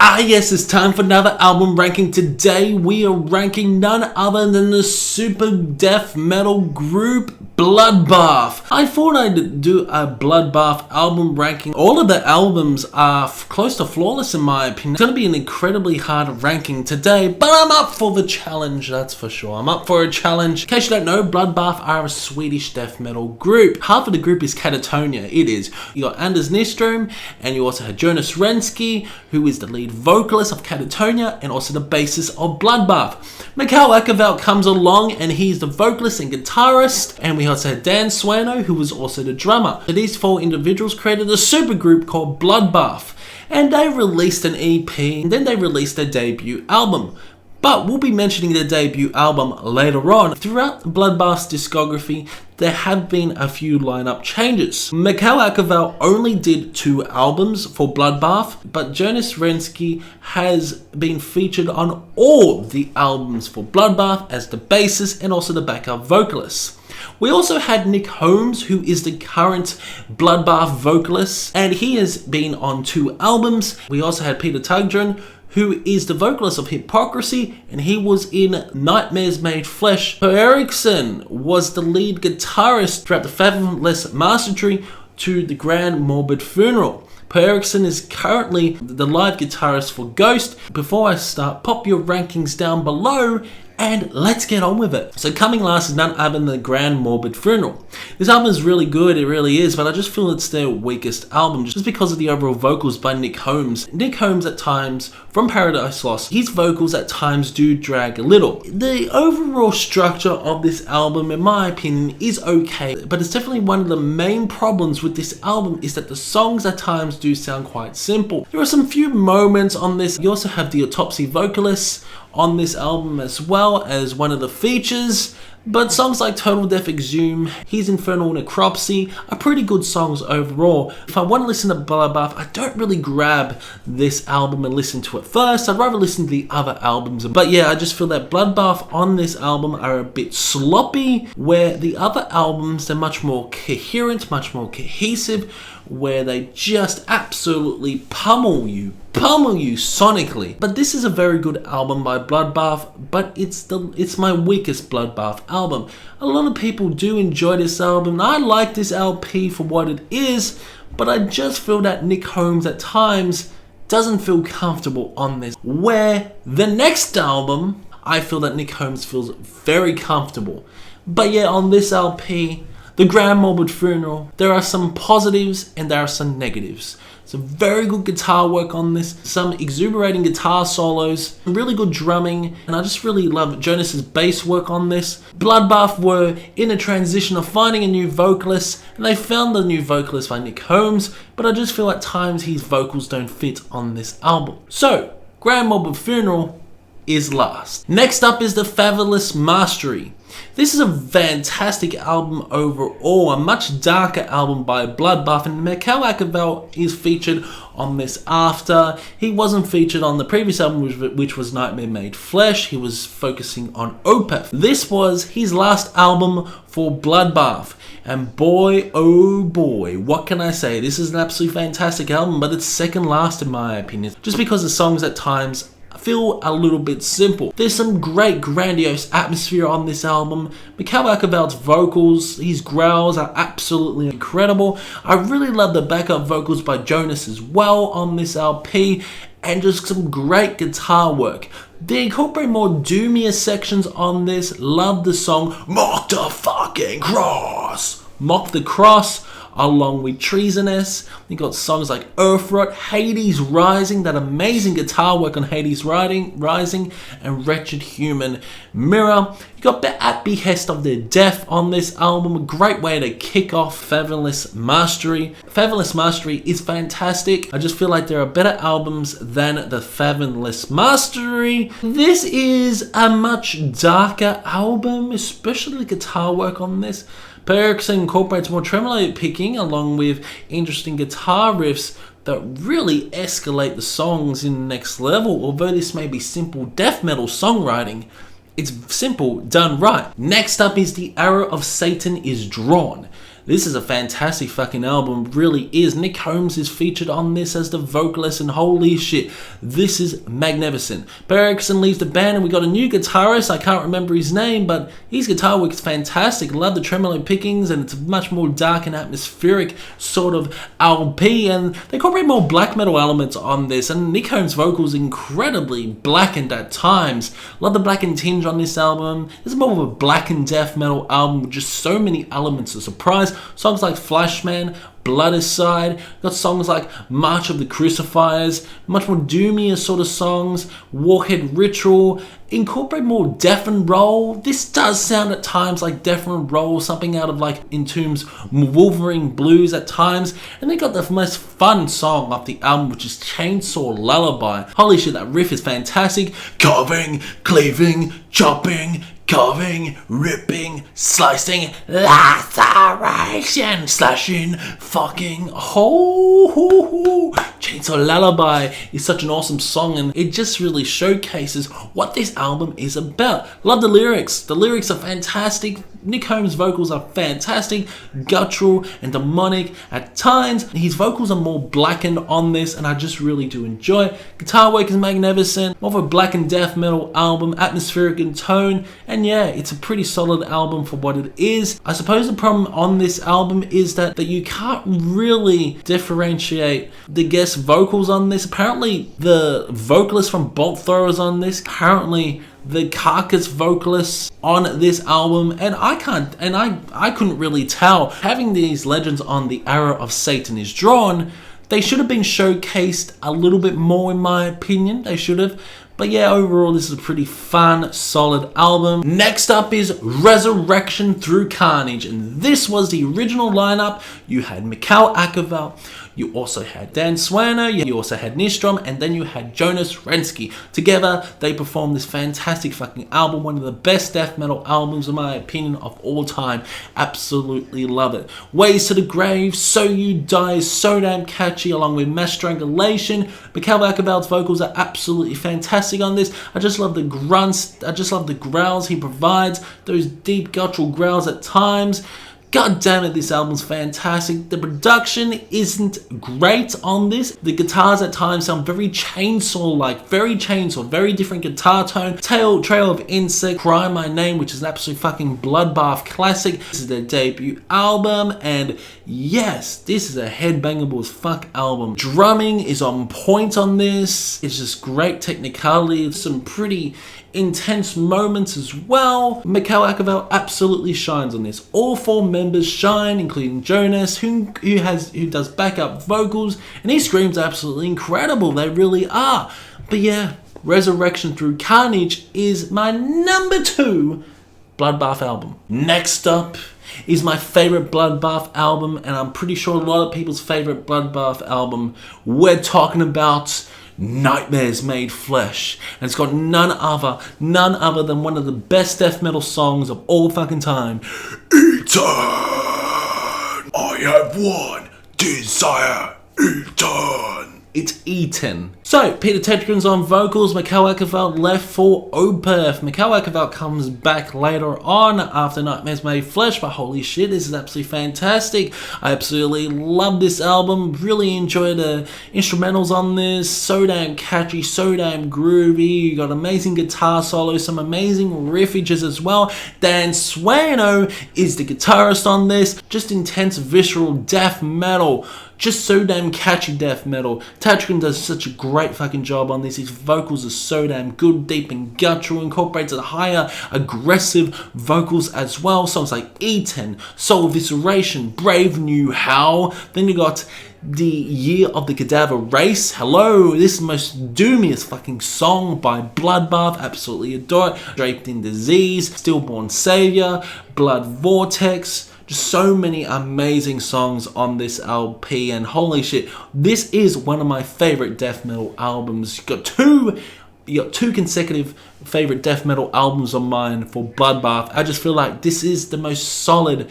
Ah yes, it's time for another album ranking. Today we are ranking none other than the super death metal group Bloodbath. I thought I'd do a Bloodbath album ranking. All of the albums are close to flawless in my opinion. It's going to be an incredibly hard ranking today, but I'm up for the challenge, that's for sure. I'm up for a challenge. In case you don't know, Bloodbath are a Swedish death metal group. Half of the group is Catatonia. It is. You got Anders Nyström, and you also had Jonas Renski, who is the lead vocalist of Catatonia and also the bassist of Bloodbath. Mikael Akavelt comes along and he's the vocalist and guitarist, and we also had Dan Swano, who was also the drummer. So these four individuals created a supergroup called Bloodbath, and they released an EP and then they released their debut album. But we'll be mentioning their debut album later on. Throughout Bloodbath's discography, there have been a few lineup changes. Mikael Akavelt only did 2 albums for Bloodbath, but Jonas Renski has been featured on all the albums for Bloodbath as the bassist and also the backup vocalist. We also had Nick Holmes, who is the current Bloodbath vocalist, and he has been on 2 albums. We also had Peter Tugdren, who is the vocalist of Hypocrisy, and he was in Nightmares Made Flesh. Per Eriksson was the lead guitarist throughout the Fathomless Mastery to the Grand Morbid funeral. Per Eriksson is currently the live guitarist for Ghost. Before I start, pop your rankings down below and let's get on with it. So coming last is none other than the Grand Morbid Funeral. This album is really good, it really is, but I just feel it's their weakest album just because of the overall vocals by Nick Holmes. Nick Holmes at times, from Paradise Lost, his vocals at times do drag a little. The overall structure of this album, in my opinion, is okay, but it's definitely one of the main problems with this album is that the songs at times do sound quite simple. There are some few moments on this. You also have the Autopsy vocalists on this album as well as one of the features, but songs like Total Death Exhume, His Infernal Necropsy are pretty good songs overall. If I want to listen to Bloodbath, I don't really grab this album and listen to it first. I'd rather listen to the other albums. But yeah, I just feel that Bloodbath on this album are a bit sloppy, where the other albums, they're much more coherent, much more cohesive, where they just absolutely pummel you sonically. But this is a very good album by Bloodbath, but it's my weakest Bloodbath album. A lot of people do enjoy this album. I like this LP for what it is, but I just feel that Nick Holmes at times doesn't feel comfortable on this. Where the next album, I feel that Nick Holmes feels very comfortable. But yeah, on this LP, the Grand Morbid Funeral, there are some positives and there are some negatives. Some very good guitar work on this, some exuberating guitar solos, really good drumming, and I just really love Jonas's bass work on this. Bloodbath were in a transition of finding a new vocalist, and they found the new vocalist by Nick Holmes, but I just feel at times his vocals don't fit on this album. So, Grand Morbid Funeral is last. Next up is the Fathomless Mastery. This is a fantastic album overall, a much darker album by Bloodbath, and Mikael Akavelt is featured on this after. He wasn't featured on the previous album, which was Nightmare Made Flesh. He was focusing on Opeth. This was his last album for Bloodbath, and boy, oh boy, what can I say? This is an absolutely fantastic album, but it's second last in my opinion, just because the songs at times feel a little bit simple. There's some great grandiose atmosphere on this album. Mikael Akavelt's vocals, his growls are absolutely incredible. I really love the backup vocals by Jonas as well on this LP, and just some great guitar work. They incorporate more doomier sections on this. Love the song Mock the Fucking Cross. Mock the Cross, along with Treasonous. You got songs like Earthrot, Hades Rising, that amazing guitar work on Hades Rising, and Wretched Human Mirror. You got At Behest of Their Death on this album, a great way to kick off Fathomless Mastery. Fathomless Mastery is fantastic. I just feel like there are better albums than the Fathomless Mastery. This is a much darker album, especially the guitar work on this. Per Eriksson incorporates more tremolo picking along with interesting guitar riffs that really escalate the songs in the next level. Although this may be simple death metal songwriting, it's simple done right. Next up is The Arrow of Satan is Drawn. This is a fantastic fucking album, really is. Nick Holmes is featured on this as the vocalist, and holy shit, this is magnificent. Per Erickson leaves the band and we got a new guitarist. I can't remember his name, but his guitar work is fantastic. Love the tremolo pickings, and it's a much more dark and atmospheric sort of LP, and they incorporate more black metal elements on this, and Nick Holmes' vocals incredibly blackened at times. Love the blackened tinge on this album. It's more of a black and death metal album with just so many elements to surprise. Songs like Flashman, Blood Aside, got songs like March of the Crucifiers, much more doomier sort of songs, Warhead Ritual, incorporate more death and roll. This does sound at times like death and roll, something out of like Entombed's Wolverine Blues at times, and they got the most fun song off the album, which is Chainsaw Lullaby. Holy shit, that riff is fantastic. Carving, cleaving, chopping, carving, ripping, slicing, laceration, slashing, fucking, Chainsaw Lullaby is such an awesome song, and it just really showcases what this album is about. Love the lyrics. The lyrics are fantastic. Nick Holmes' vocals are fantastic, guttural and demonic at times. His vocals are more blackened on this, and I just really do enjoy it. Guitar work is magnificent. More of a black and death metal album, atmospheric in tone, and yeah, it's a pretty solid album for what it is. I suppose the problem on this album is that you can't really differentiate the guest vocals on this. Apparently, the vocalist from Bolt Thrower's on this. Apparently, the Carcass vocalists on this album, and I couldn't really tell. Having these legends on The Arrow of Satan is Drawn, they should have been showcased a little bit more, in my opinion. They should have. But yeah, overall, this is a pretty fun, solid album. Next up is Resurrection Through Carnage, and this was the original lineup. You had Mikhail Akaval, you also had Dan Swanner, you also had Nistrom, and then you had Jonas Rensky. Together, they performed this fantastic fucking album, one of the best death metal albums, in my opinion, of all time. Absolutely love it. Ways to the Grave, So You Die is so damn catchy, along with Mass Strangulation. Mikhail Akaval's vocals are absolutely fantastic on this. I just love the grunts, I just love the growls he provides, those deep guttural growls at times. God damn it, this album's fantastic. The production isn't great on this. The guitars at times sound very chainsaw-like, very different guitar tone. Trail of Insect, Cry My Name, which is an absolute fucking Bloodbath classic. This is their debut album, and yes, this is a headbangable as fuck album. Drumming is on point on this. It's just great technicality. Some pretty intense moments as well. Mikhail Akaval absolutely shines on this. All four members shine, including Jonas, who does backup vocals, and his screams are absolutely incredible. They really are. But yeah, Resurrection Through Carnage is my number 2 Bloodbath album. Next up is my favorite Bloodbath album, and I'm pretty sure a lot of people's favorite Bloodbath album. We're talking about Nightmares Made Flesh, and it's got none other than one of the best death metal songs of all fucking time. Eaten! I have one desire, Eaten! It's Eaten. So, Peter Tetrin's on vocals, Mikhail Akaval left for Opeth. Mikhail Akaval comes back later on after Nightmares Made Flesh, but holy shit, this is absolutely fantastic. I absolutely love this album, really enjoy the instrumentals on this, so damn catchy, so damn groovy. You got amazing guitar solos, some amazing riffages as well. Dan Swanner is the guitarist on this, just intense visceral death metal. Just so damn catchy death metal. Tatchkin does such a great fucking job on this. His vocals are so damn good, deep and guttural, incorporates a higher aggressive vocals as well. Songs like Eaten, Soul Evisceration, Brave New Howl. Then you got The Year of the Cadaver Race. Hello, this is the most doomiest fucking song by Bloodbath. Absolutely adore it. Draped in Disease, Stillborn Savior, Blood Vortex. Just so many amazing songs on this LP, and holy shit, this is one of my favorite death metal albums. You got two consecutive favorite death metal albums on mine for Bloodbath. I just feel like this is the most solid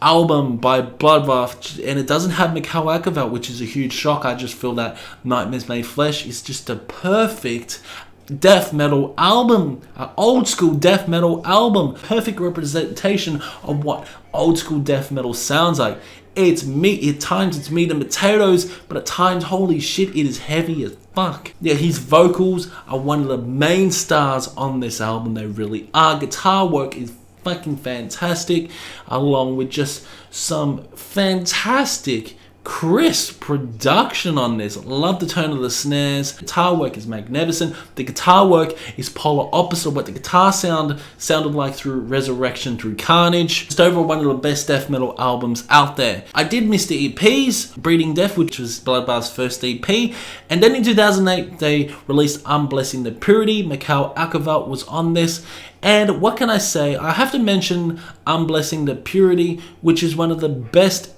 album by Bloodbath, and it doesn't have Mikhail Akaval, which is a huge shock. I just feel that Nightmares Made Flesh is just a perfect death metal album, an old school death metal album. Perfect representation of what old school death metal sounds like. It's meat, at times it's meat and potatoes, but at times, holy shit, it is heavy as fuck. Yeah, his vocals are one of the main stars on this album, they really are. Guitar work is fucking fantastic, along with just some fantastic crisp production on this. Love the tone of the snares. Guitar work is magnificent. The guitar work is polar opposite of what the guitar sounded like through Resurrection, through Carnage. Just overall one of the best death metal albums out there. I did miss the EPs, Breeding Death, which was Bloodbath's first EP, and then in 2008 they released Unblessing the Purity. Mikhail Akavalt was on this. And what can I say? I have to mention Unblessing the Purity, which is one of the best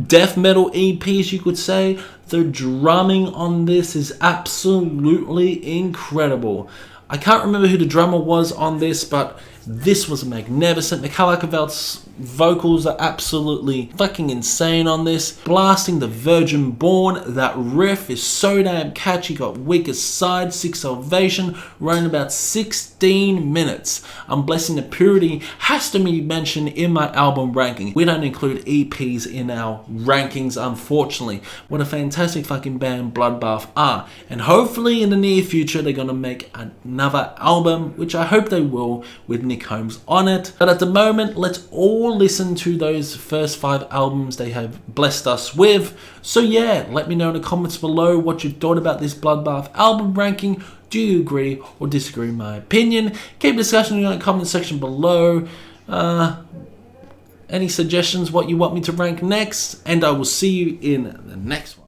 death metal EPs, you could say. The drumming on this is absolutely incredible. I can't remember who the drummer was on this, but this was magnificent. Mikhail Akavalt's vocals are absolutely fucking insane on this. Blasting the Virgin Born, that riff is so damn catchy. Got Weakest Side, Six Salvation, running about 16 minutes. Unblessing the Purity has to be mentioned in my album ranking. We don't include EPs in our rankings, unfortunately. What a fantastic fucking band Bloodbath are. And hopefully in the near future they're gonna make another album, which I hope they will, with Nick Holmes on it. But at the moment, let's all listen to those first 5 albums they have blessed us with. So yeah, let me know in the comments below what you thought about this Bloodbath album ranking. Do you agree or disagree with my opinion? Keep discussion in the comment section below. Any suggestions what you want me to rank next, and I will see you in the next one.